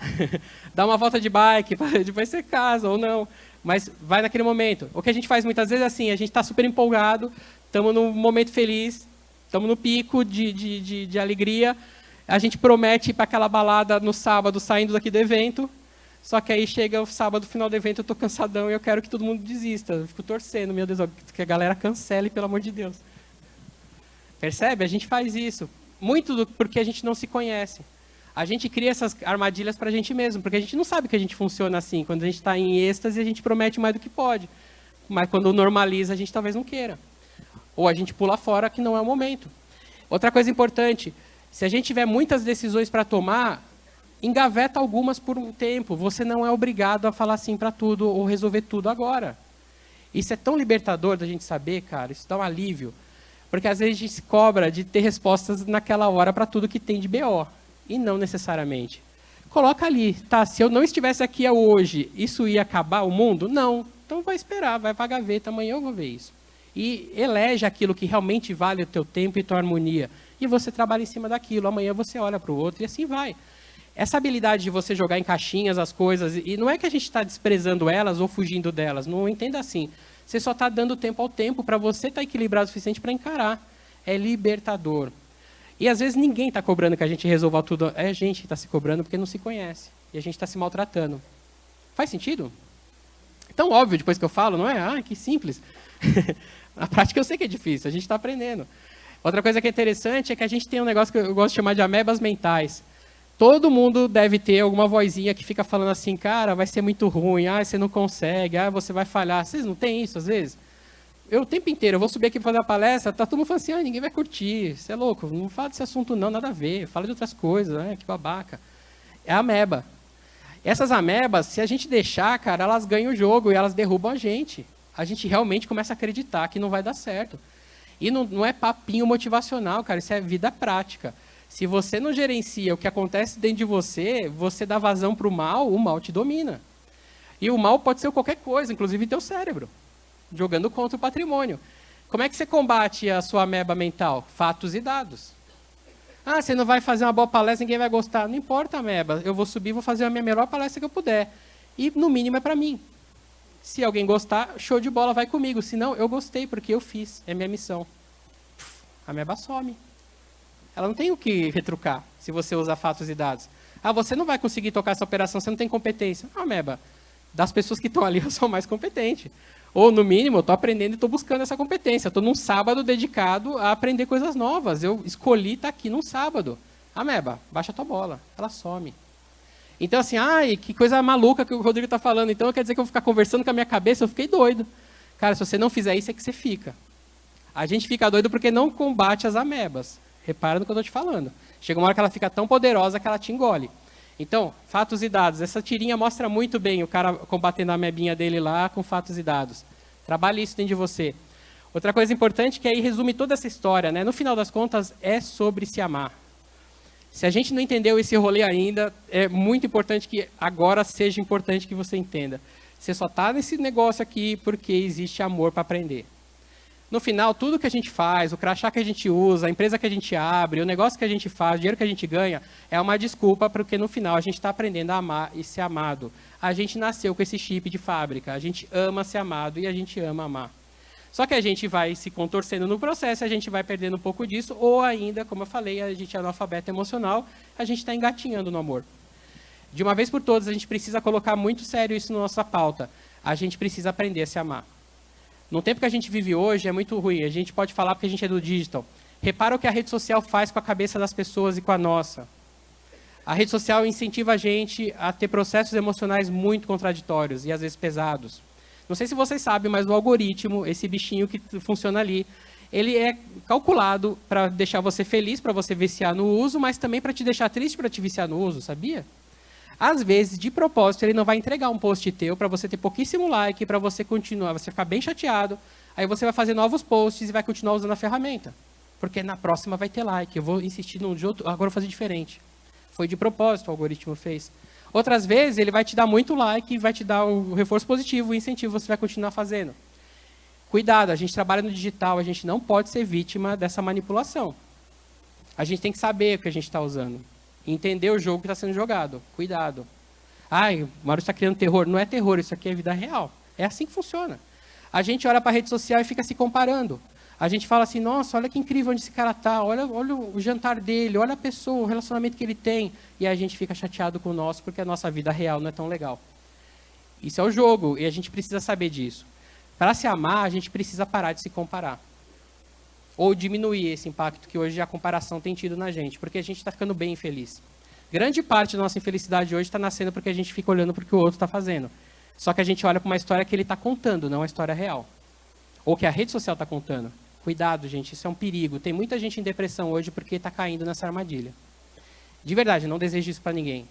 Dá uma volta de bike, depois você casa ou não. Mas vai naquele momento. O que a gente faz muitas vezes é assim, a gente está super empolgado, estamos num momento feliz, estamos no pico de alegria, a gente promete ir para aquela balada no sábado, saindo daqui do evento, só que aí chega o sábado, final do evento, eu estou cansadão e eu quero que todo mundo desista. Eu fico torcendo, meu Deus, que a galera cancele, pelo amor de Deus. Percebe? A gente faz isso. Muito porque a gente não se conhece. A gente cria essas armadilhas para a gente mesmo, porque a gente não sabe que a gente funciona assim. Quando a gente está em êxtase, a gente promete mais do que pode. Mas quando normaliza, a gente talvez não queira. Ou a gente pula fora que não é o momento. Outra coisa importante, se a gente tiver muitas decisões para tomar, engaveta algumas por um tempo. Você não é obrigado a falar sim para tudo ou resolver tudo agora. Isso é tão libertador da gente saber, cara. Isso dá um alívio. Porque às vezes a gente se cobra de ter respostas naquela hora para tudo que tem de BO. E não necessariamente. Coloca ali, tá? Se eu não estivesse aqui hoje, isso ia acabar o mundo? Não. Então vai esperar, vai pra gaveta, amanhã eu vou ver isso. E elege aquilo que realmente vale o teu tempo e tua harmonia. E você trabalha em cima daquilo. Amanhã você olha para o outro e assim vai. Essa habilidade de você jogar em caixinhas as coisas, e não é que a gente está desprezando elas ou fugindo delas, não entenda assim. Você só está dando tempo ao tempo para você estar equilibrado o suficiente para encarar. É libertador. E às vezes ninguém está cobrando que a gente resolva tudo. É a gente que está se cobrando porque não se conhece. E a gente está se maltratando. Faz sentido? É tão óbvio depois que eu falo, não é? Ah, que simples. Na prática eu sei que é difícil, a gente está aprendendo. Outra coisa que é interessante é que a gente tem um negócio que eu gosto de chamar de amebas mentais. Todo mundo deve ter alguma vozinha que fica falando assim, cara, vai ser muito ruim, ah, você não consegue, ah, você vai falhar. Vocês não têm isso às vezes? Eu o tempo inteiro, eu vou subir aqui para fazer a palestra, tá todo mundo falando assim, ah, ninguém vai curtir, você é louco, não fala desse assunto não, nada a ver, fala de outras coisas, né, que babaca. É a ameba. Essas amebas, se a gente deixar, cara, elas ganham o jogo e elas derrubam a gente. A gente realmente começa a acreditar que não vai dar certo. E não é papinho motivacional, cara, isso é vida prática. Se você não gerencia o que acontece dentro de você, você dá vazão para o mal te domina. E o mal pode ser qualquer coisa, inclusive teu cérebro, jogando contra o patrimônio. Como é que você combate a sua ameba mental? Fatos e dados. Ah, você não vai fazer uma boa palestra, ninguém vai gostar. Não importa, ameba, eu vou subir e vou fazer a minha melhor palestra que eu puder. E, no mínimo, é para mim. Se alguém gostar, show de bola, vai comigo. Se não, eu gostei, porque eu fiz, é minha missão. A ameba some. Ela não tem o que retrucar, se você usar fatos e dados. Ah, você não vai conseguir tocar essa operação, você não tem competência. Ah, ameba, das pessoas que estão ali, eu sou mais competente. Ou, no mínimo, eu estou aprendendo e estou buscando essa competência. Estou num sábado dedicado a aprender coisas novas. Eu escolhi estar aqui num sábado. Ameba, baixa a tua bola. Ela some. Então, assim, ai, que coisa maluca que o Rodrigo está falando. Então, quer dizer que eu vou ficar conversando com a minha cabeça? Eu fiquei doido. Cara, se você não fizer isso, é que você fica. A gente fica doido porque não combate as amebas. Repara no que eu estou te falando. Chega uma hora que ela fica tão poderosa que ela te engole. Então, fatos e dados. Essa tirinha mostra muito bem o cara combatendo a amebinha dele lá com fatos e dados. Trabalhe isso dentro de você. Outra coisa importante que aí resume toda essa história, né? No final das contas, é sobre se amar. Se a gente não entendeu esse rolê ainda, é muito importante que agora seja importante que você entenda. Você só está nesse negócio aqui porque existe amor para aprender. No final, tudo que a gente faz, o crachá que a gente usa, a empresa que a gente abre, o negócio que a gente faz, o dinheiro que a gente ganha, é uma desculpa porque no final a gente está aprendendo a amar e ser amado. A gente nasceu com esse chip de fábrica, a gente ama ser amado e a gente ama amar. Só que a gente vai se contorcendo no processo, a gente vai perdendo um pouco disso, ou ainda, como eu falei, a gente é analfabeto emocional, a gente está engatinhando no amor. De uma vez por todas, a gente precisa colocar muito sério isso na nossa pauta. A gente precisa aprender a se amar. No tempo que a gente vive hoje, é muito ruim. A gente pode falar porque a gente é do digital. Repara o que a rede social faz com a cabeça das pessoas e com a nossa. A rede social incentiva a gente a ter processos emocionais muito contraditórios e às vezes pesados. Não sei se vocês sabem, mas o algoritmo, esse bichinho que funciona ali, ele é calculado para deixar você feliz, para você viciar no uso, mas também para te deixar triste, para te viciar no uso, sabia? Às vezes, de propósito, ele não vai entregar um post teu para você ter pouquíssimo like, para você continuar, você ficar bem chateado, aí você vai fazer novos posts e vai continuar usando a ferramenta. Porque na próxima vai ter like, eu vou insistir no de outro, agora eu vou fazer diferente. Foi de propósito, o algoritmo fez. Outras vezes, ele vai te dar muito like e vai te dar o reforço positivo, o incentivo, você vai continuar fazendo. Cuidado, a gente trabalha no digital, a gente não pode ser vítima dessa manipulação. A gente tem que saber o que a gente está usando. Entender o jogo que está sendo jogado. Cuidado. Ai, o Maurício está criando terror. Não é terror, isso aqui é vida real. É assim que funciona. A gente olha para a rede social e fica se comparando. A gente fala assim, nossa, olha que incrível onde esse cara está, olha o jantar dele, olha a pessoa, o relacionamento que ele tem. E a gente fica chateado com o nosso, porque a nossa vida real não é tão legal. Isso é o jogo, e a gente precisa saber disso. Para se amar, a gente precisa parar de se comparar. Ou diminuir esse impacto que hoje a comparação tem tido na gente, porque a gente está ficando bem infeliz. Grande parte da nossa infelicidade hoje está nascendo porque a gente fica olhando para o que o outro está fazendo. Só que a gente olha para uma história que ele está contando, não uma história real. Ou que a rede social está contando. Cuidado, gente, isso é um perigo. Tem muita gente em depressão hoje porque está caindo nessa armadilha. De verdade, não desejo isso para ninguém.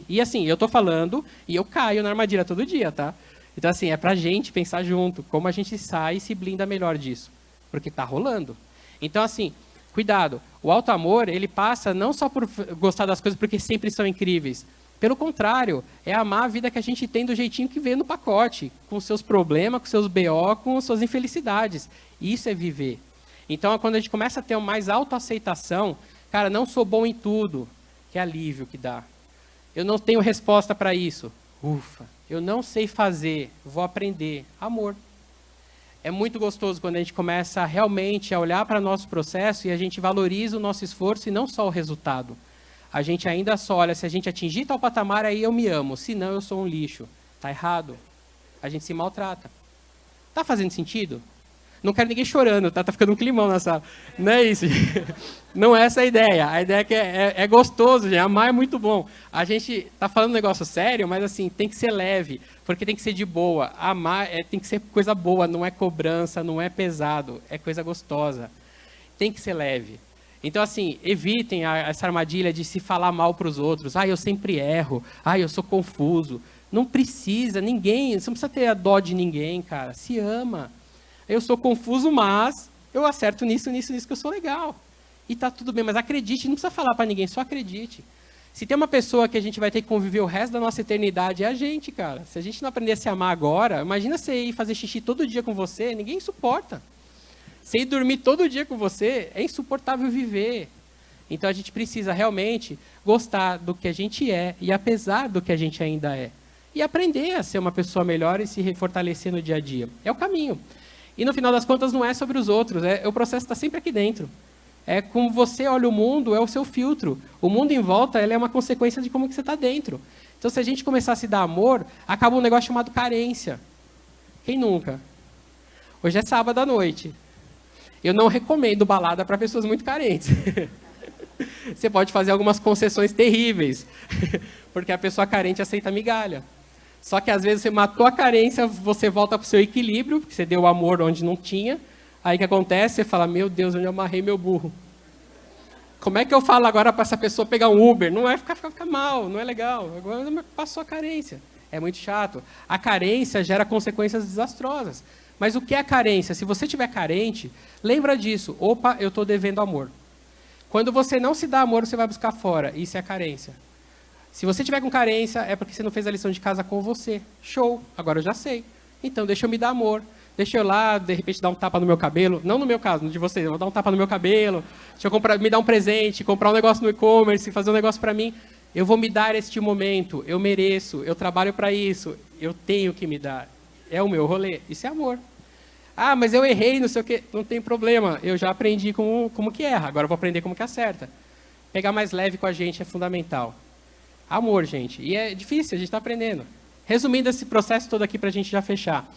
E assim, eu estou falando e eu caio na armadilha todo dia, tá? Então assim, é para a gente pensar junto, como a gente sai e se blinda melhor disso. Porque está rolando. Então assim, cuidado. O alto amor, ele passa não só por gostar das coisas porque sempre são incríveis. Pelo contrário, é amar a vida que a gente tem do jeitinho que vê no pacote, com seus problemas, com seus BO, com suas infelicidades. Isso é viver. Então, quando a gente começa a ter uma mais autoaceitação, cara, não sou bom em tudo, que alívio que dá. Eu não tenho resposta para isso. Ufa, eu não sei fazer, vou aprender. Amor. É muito gostoso quando a gente começa realmente a olhar para o nosso processo e a gente valoriza o nosso esforço e não só o resultado. A gente ainda só olha, se a gente atingir tal patamar, aí eu me amo. Se não, eu sou um lixo. Está errado. A gente se maltrata. Está fazendo sentido? Não quero ninguém chorando, tá? Tá ficando um climão na sala. Não é isso. Não é essa a ideia. A ideia é que é gostoso, gente. Amar é muito bom. A gente está falando um negócio sério, mas assim, tem que ser leve, porque tem que ser de boa. Amar tem que ser coisa boa, não é cobrança, não é pesado, é coisa gostosa. Tem que ser leve. Então, assim, evitem essa armadilha de se falar mal para os outros. Ah, eu sempre erro. Ah, eu sou confuso. Não precisa, ninguém, você não precisa ter a dó de ninguém, cara. Se ama. Eu sou confuso, mas eu acerto nisso que eu sou legal. E tá tudo bem, mas acredite, não precisa falar para ninguém, só acredite. Se tem uma pessoa que a gente vai ter que conviver o resto da nossa eternidade, é a gente, cara. Se a gente não aprender a se amar agora, imagina você ir fazer xixi todo dia com você, ninguém suporta. Você ir dormir todo dia com você, é insuportável viver. Então a gente precisa realmente gostar do que a gente é, e apesar do que a gente ainda é. E aprender a ser uma pessoa melhor e se fortalecer no dia a dia. É o caminho. E no final das contas não é sobre os outros, o processo está sempre aqui dentro. É como você olha o mundo, é o seu filtro. O mundo em volta ele é uma consequência de como que você está dentro. Então, se a gente começar a se dar amor, acaba um negócio chamado carência. Quem nunca? Hoje é sábado à noite. Eu não recomendo balada para pessoas muito carentes. Você pode fazer algumas concessões terríveis, porque a pessoa carente aceita migalha. Só que, às vezes, você matou a carência, você volta para o seu equilíbrio, porque você deu amor onde não tinha. Aí o que acontece? Você fala, meu Deus, eu amarrei meu burro. Como é que eu falo agora para essa pessoa pegar um Uber? Não é ficar mal, não é legal. Agora passou a carência. É muito chato. A carência gera consequências desastrosas. Mas o que é a carência? Se você estiver carente, lembra disso. Opa, eu estou devendo amor. Quando você não se dá amor, você vai buscar fora. Isso é a carência. Se você tiver com carência, é porque você não fez a lição de casa com você. Show, agora eu já sei. Então, deixa eu me dar amor. Deixa eu lá, de repente, dar um tapa no meu cabelo. Não no meu caso, no de vocês. Eu vou dar um tapa no meu cabelo. Deixa eu me dar um presente, comprar um negócio no e-commerce, fazer um negócio para mim. Eu vou me dar este momento. Eu mereço. Eu trabalho para isso. Eu tenho que me dar. É o meu rolê. Isso é amor. Ah, mas eu errei, não sei o quê. Não tem problema. Eu já aprendi como que erra. Agora eu vou aprender como que acerta. Pegar mais leve com a gente é fundamental. Amor, gente. E é difícil, a gente está aprendendo. Resumindo esse processo todo aqui para a gente já fechar.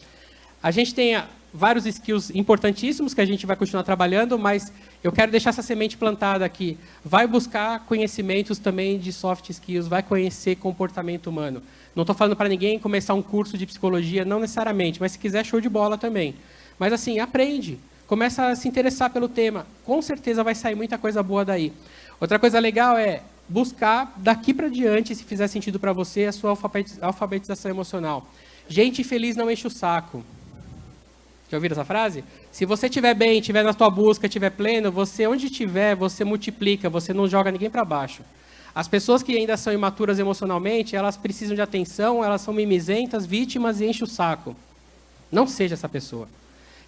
A gente tem vários skills importantíssimos que a gente vai continuar trabalhando, mas eu quero deixar essa semente plantada aqui. Vai buscar conhecimentos também de soft skills, vai conhecer comportamento humano. Não estou falando para ninguém começar um curso de psicologia, não necessariamente, mas se quiser, show de bola também. Mas assim, aprende, começa a se interessar pelo tema. Com certeza vai sair muita coisa boa daí. Outra coisa legal é buscar, daqui para diante, se fizer sentido para você, a sua alfabetização emocional. Gente feliz não enche o saco. Já ouviram essa frase? Se você estiver bem, estiver na tua busca, estiver pleno, você, onde estiver, você multiplica, você não joga ninguém para baixo. As pessoas que ainda são imaturas emocionalmente, elas precisam de atenção, elas são mimizentas, vítimas e enchem o saco. Não seja essa pessoa.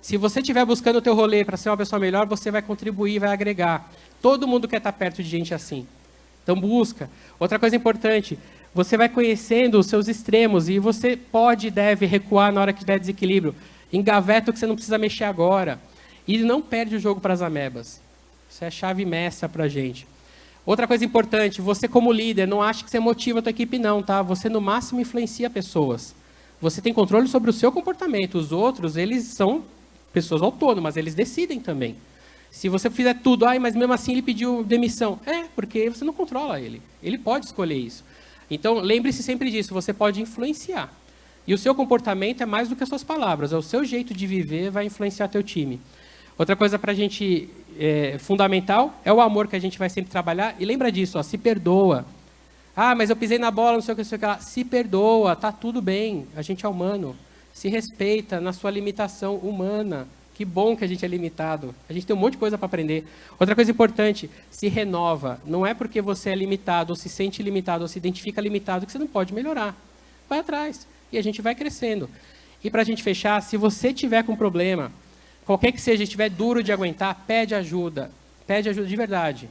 Se você estiver buscando o teu rolê para ser uma pessoa melhor, você vai contribuir, vai agregar. Todo mundo quer estar perto de gente assim. Então busca. Outra coisa importante, você vai conhecendo os seus extremos e você pode e deve recuar na hora que der desequilíbrio. Engaveta o que você não precisa mexer agora. E não perde o jogo para as amebas. Isso é chave mestra para a gente. Outra coisa importante, você como líder, não acha que você motiva a tua equipe não, tá? Você no máximo influencia pessoas. Você tem controle sobre o seu comportamento. Os outros, eles são pessoas autônomas, eles decidem também. Se você fizer tudo, mas mesmo assim ele pediu demissão. Porque você não controla ele. Ele pode escolher isso. Então, lembre-se sempre disso, você pode influenciar. E o seu comportamento é mais do que as suas palavras. O seu jeito de viver vai influenciar teu time. Outra coisa para a gente fundamental é o amor que a gente vai sempre trabalhar. E lembra disso, se perdoa. Mas eu pisei na bola, não sei o que, não sei o que lá. Se perdoa, tá tudo bem. A gente é humano. Se respeita na sua limitação humana. Que bom que a gente é limitado. A gente tem um monte de coisa para aprender. Outra coisa importante, se renova. Não é porque você é limitado, ou se sente limitado, ou se identifica limitado, que você não pode melhorar. Vai atrás. E a gente vai crescendo. E para a gente fechar, se você tiver com problema, qualquer que seja, estiver duro de aguentar, pede ajuda. Pede ajuda de verdade.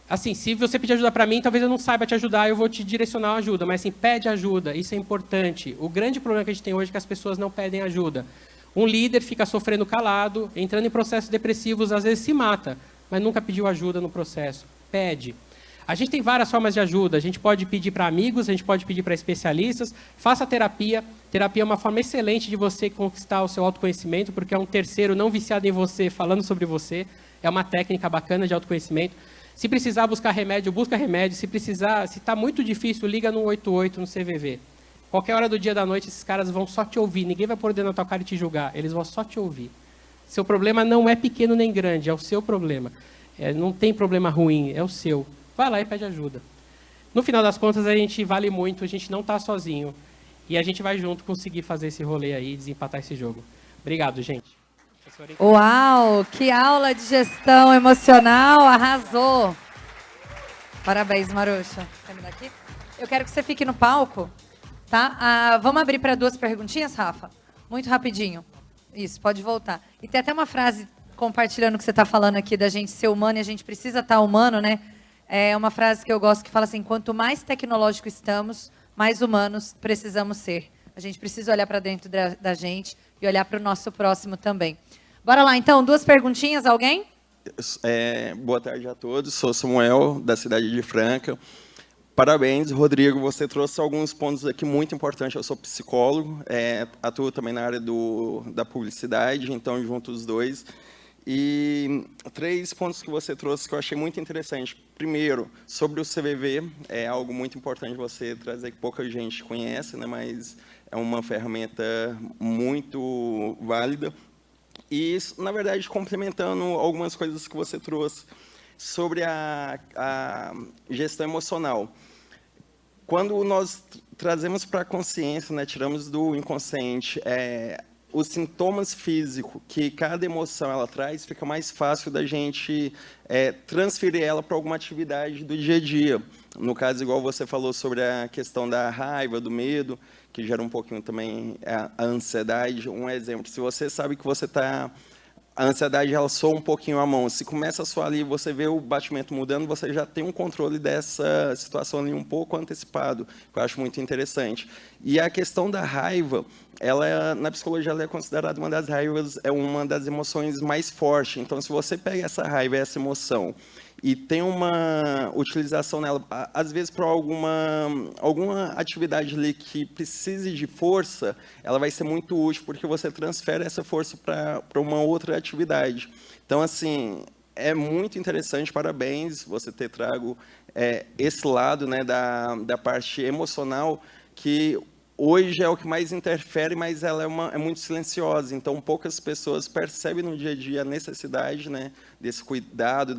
Assim, se você pedir ajuda para mim, talvez eu não saiba te ajudar, eu vou te direcionar a ajuda. Mas assim, pede ajuda, isso é importante. O grande problema que a gente tem hoje é que as pessoas não pedem ajuda. Um líder fica sofrendo calado, entrando em processos depressivos, às vezes se mata, mas nunca pediu ajuda no processo. Pede. A gente tem várias formas de ajuda. A gente pode pedir para amigos, a gente pode pedir para especialistas. Faça terapia. Terapia é uma forma excelente de você conquistar o seu autoconhecimento, porque é um terceiro não viciado em você, falando sobre você. É uma técnica bacana de autoconhecimento. Se precisar buscar remédio, busca remédio. Se precisar, se está muito difícil, liga no 188, no CVV. Qualquer hora do dia da noite, esses caras vão só te ouvir. Ninguém vai poder na tua cara e te julgar. Eles vão só te ouvir. Seu problema não é pequeno nem grande, é o seu problema. Não tem problema ruim, é o seu. Vai lá e pede ajuda. No final das contas, a gente vale muito, a gente não está sozinho. e a gente vai junto conseguir fazer esse rolê aí, desempatar esse jogo. Obrigado, gente. Uau, que aula de gestão emocional, arrasou. Parabéns, Maruxa. Quer me dar aqui? Eu quero que você fique no palco, tá? Vamos abrir para 2 perguntinhas, Rafa? Muito rapidinho. Isso, pode voltar. E tem até uma frase compartilhando o que você está falando aqui, da gente ser humano, e a gente precisa estar humano, né? É uma frase que eu gosto que fala assim, quanto mais tecnológico estamos, mais humanos precisamos ser. A gente precisa olhar para dentro da gente e olhar para o nosso próximo também. Bora lá, então, 2 perguntinhas, alguém? Boa tarde a todos, sou Samuel, da cidade de Franca. Parabéns, Rodrigo, você trouxe alguns pontos aqui muito importantes. Eu sou psicólogo, atuo também na área da publicidade, então junto os dois. E 3 pontos que você trouxe que eu achei muito interessante. Primeiro, sobre o CVV, é algo muito importante você trazer, que pouca gente conhece, né, mas é uma ferramenta muito válida. E, na verdade, complementando algumas coisas que você trouxe sobre a gestão emocional. Quando nós trazemos para a consciência, né, tiramos do inconsciente, os sintomas físicos que cada emoção ela traz, fica mais fácil da gente transferir ela para alguma atividade do dia a dia. No caso, igual você falou sobre a questão da raiva, do medo, que gera um pouquinho também a ansiedade. Um exemplo, se você sabe que você está... A ansiedade, ela soa um pouquinho a mão. Se começa a soar ali, você vê o batimento mudando, você já tem um controle dessa situação ali um pouco antecipado, que eu acho muito interessante. E a questão da raiva, ela, na psicologia, ela é considerada uma das raivas, uma das emoções mais fortes. Então, se você pega essa raiva, essa emoção, e tem uma utilização nela, às vezes para alguma atividade ali que precise de força, ela vai ser muito útil, porque você transfere essa força para uma outra atividade. Então, assim, é muito interessante, parabéns você ter trago esse lado, né, da parte emocional, que hoje é o que mais interfere, mas ela é muito silenciosa. Então, poucas pessoas percebem no dia a dia a necessidade, né, desse cuidado,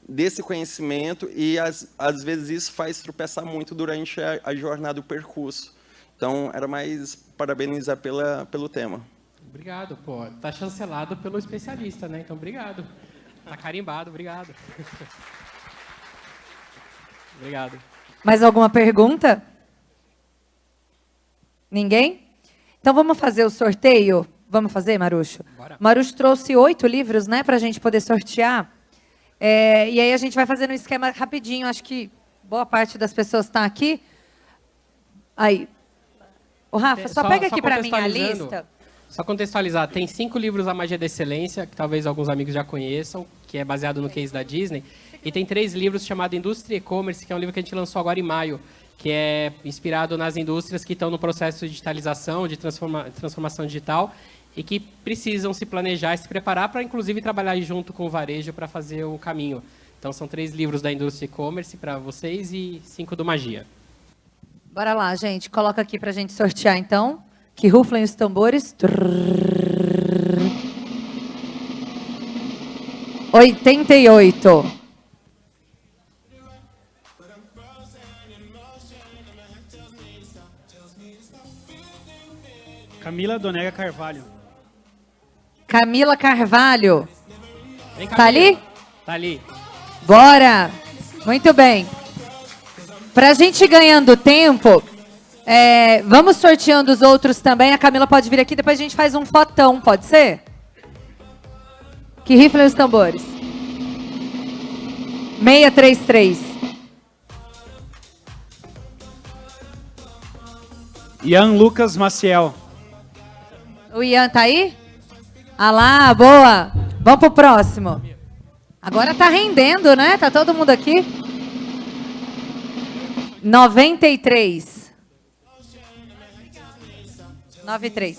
desse conhecimento, e às vezes isso faz tropeçar muito durante a jornada, o percurso. Então, era mais parabenizar pelo tema. Obrigado, pô. Tá chancelado pelo especialista, né? Então, obrigado. Tá carimbado, obrigado. Obrigado. Mais alguma pergunta? Ninguém? Então vamos fazer o sorteio? Vamos fazer, Marucho? Bora. Marucho trouxe 8 livros, né, para a gente poder sortear. E aí a gente vai fazer um esquema rapidinho. Acho que boa parte das pessoas está aqui. Aí. O Rafa, só pega aqui para mim a lista. Só contextualizar, tem 5 livros A Magia da Excelência, que talvez alguns amigos já conheçam, que é baseado no case da Disney. E tem 3 livros chamados Indústria e E-Commerce, que é um livro que a gente lançou agora em maio, que é inspirado nas indústrias que estão no processo de digitalização, de transformação digital, e que precisam se planejar e se preparar para, inclusive, trabalhar junto com o varejo para fazer o caminho. Então, são 3 livros da Indústria e E-Commerce para vocês e 5 do Magia. Bora lá, gente. Coloca aqui para a gente sortear, então. Que ruflem os tambores. 88. Camila Donega Carvalho. Camila Carvalho. Vem cá, Tá ali? Tá ali. Bora. Muito bem. Para a gente ir ganhando tempo, vamos sorteando os outros também. A Camila pode vir aqui, depois a gente faz um fotão, pode ser? Que riflem os tambores. 633. Ian Lucas Maciel. O Ian tá aí? Ah lá, boa. Vamos pro próximo. Agora tá rendendo, né? Tá todo mundo aqui. 93. 93.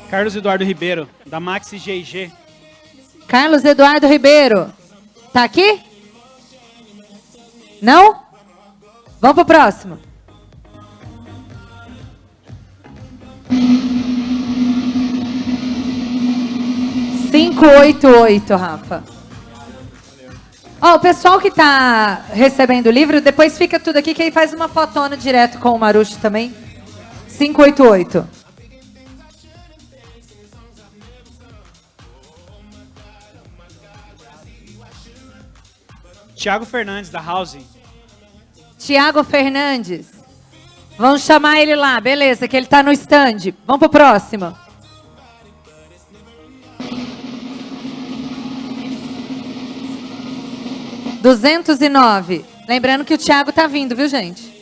Carlos Eduardo Ribeiro, da Maxi G&G. Carlos Eduardo Ribeiro. Tá aqui? Não? Vamos pro próximo. Valeu. 588, Rafa. Ó, o pessoal que tá recebendo o livro, depois fica tudo aqui, que aí faz uma fotona direto com o Marucho também. 588. Thiago Fernandes, da House. Tiago Fernandes. Vamos chamar ele lá, beleza, que ele tá no stand. Vamos pro próximo. R$209. Lembrando que o Thiago tá vindo, viu, gente?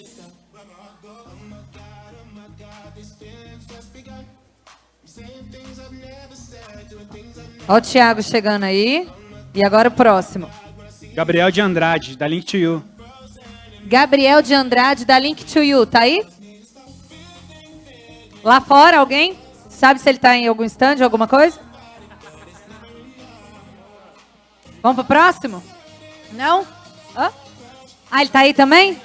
Ó o Thiago chegando aí. E agora o próximo. Gabriel de Andrade, da Link to You. Gabriel de Andrade, da Link to You. Tá aí? Lá fora, alguém? Sabe se ele tá em algum stand, alguma coisa? Vamos pro próximo? Não? Hã? Ah, ele tá aí também?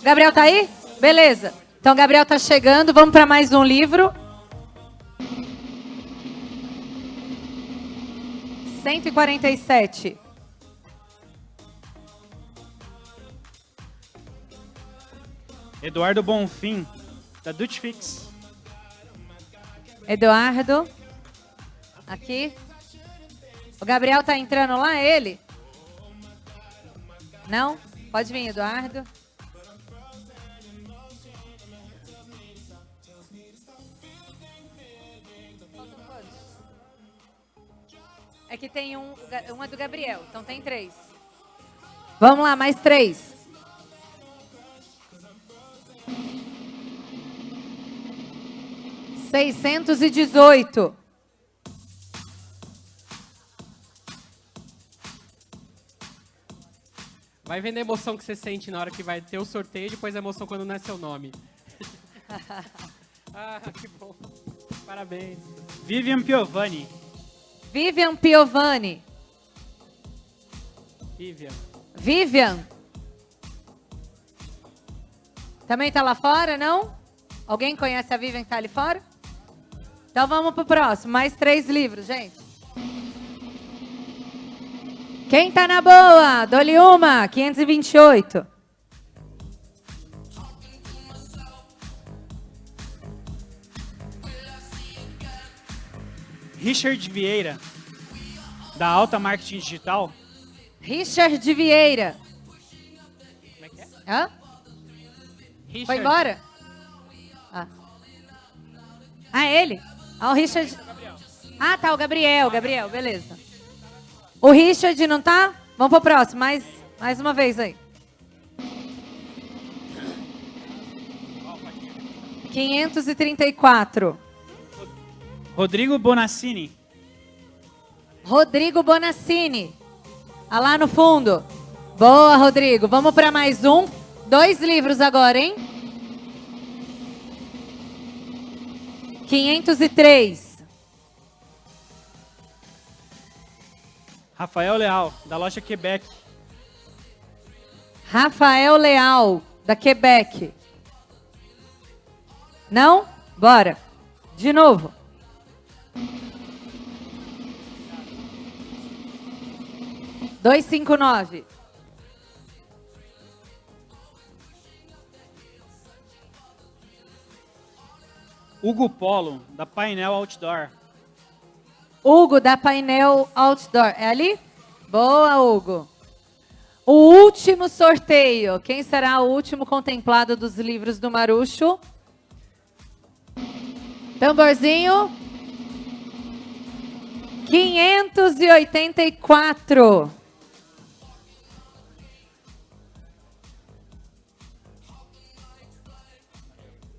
Gabriel tá aí? Beleza. Então, Gabriel tá chegando. Vamos para mais um livro. 147. Eduardo Bonfim, da Dutch Fix. Eduardo. Aqui. O Gabriel tá entrando lá, ele? Não? Pode vir, Eduardo. É que tem um é do Gabriel, então tem 3. Vamos lá, mais 3. R$618. Vai vendo a emoção que você sente na hora que vai ter o sorteio e depois a emoção quando não é seu nome. Ah, que bom. Parabéns. Vivian Piovani. Vivian Piovani. Vivian. Vivian. Também tá lá fora, não? Alguém conhece a Vivian que tá ali fora? Então vamos pro próximo. Mais 3 livros, gente. Quem tá na boa? Dou-lhe uma. 528. Richard Vieira, da Alta Marketing Digital. Richard Vieira. Como é que é? Hã? Richard. Foi embora? Ah, ele? Ah, o Richard. Ah, tá, o Gabriel. Gabriel, beleza. O Richard não tá? Vamos pro próximo. Mais uma vez aí. 534. Rodrigo Bonassini. Rodrigo Bonassini. Ah, lá no fundo. Boa, Rodrigo. Vamos para mais um. 2 livros agora, hein? 503. Rafael Leal, da loja Quebec. Rafael Leal, da Quebec. Não? Bora. De novo. R$259. Hugo Polo, da Painel Outdoor. Hugo, da Painel Outdoor. É ali? Boa, Hugo. O último sorteio. Quem será o último contemplado dos livros do Marucho? Tamborzinho. 584.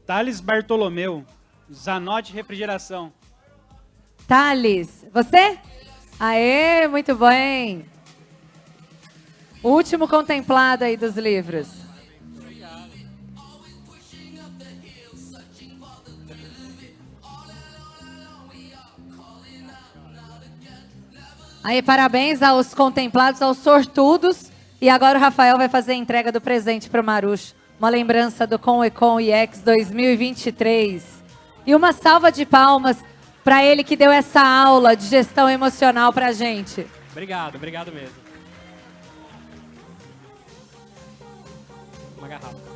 Thales Bartolomeu, Zanotti Refrigeração. Thales, você? Aê, muito bem. O último contemplado aí dos livros. Aí, parabéns aos contemplados, aos sortudos. E agora o Rafael vai fazer a entrega do presente para o Marucho. Uma lembrança do Com Econ IEX 2023. E uma salva de palmas para ele que deu essa aula de gestão emocional para a gente. Obrigado mesmo. Uma garrafa.